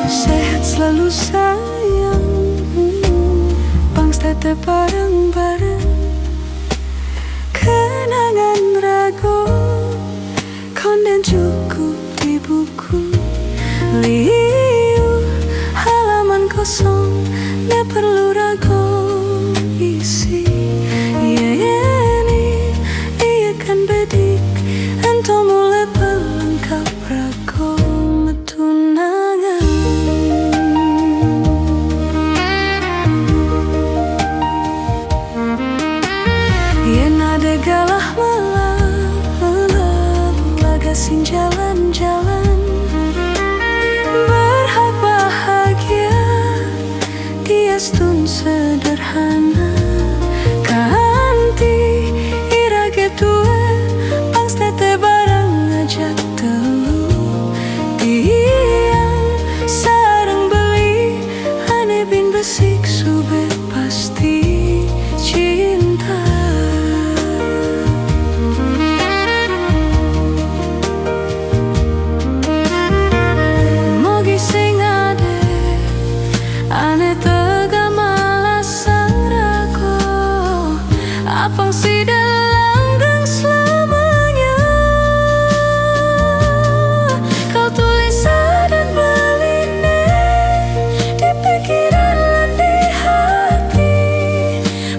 Sehat selalu sayang, tete bareng-bareng, kenangan rago konden cukup di buku liu halaman kosong ne perlu rago isi ini iya kan bedik ento mulai pelengkap rago metunangan. Yen ada galah malam lagasin jalan-jalan, berhak bahagia tiastun sederhana kanti irage tue pangs tete barang ngajak telu tiang sarang beli ane bin besik sube pasti cinta. Ane tega malas sang rago apang si langgeng selamanya. Kau tulis dan beline di pikiran dan di hati,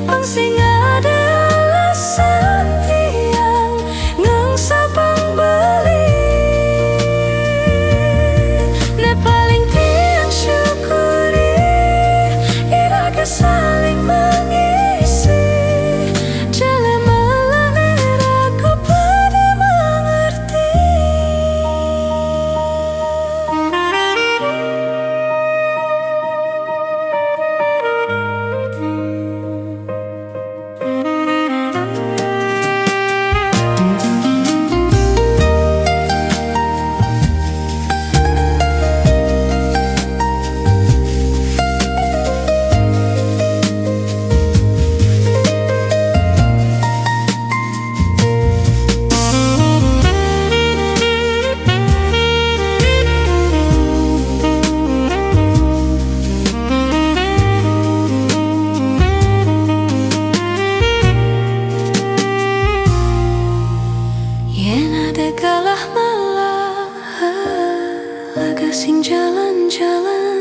pang sing ada alasan tiang ngang sabang beli ne paling tiang syukuri saling mengisi jalan melangir aku pada mengerti. Galah malah lagasin jalan-jalan,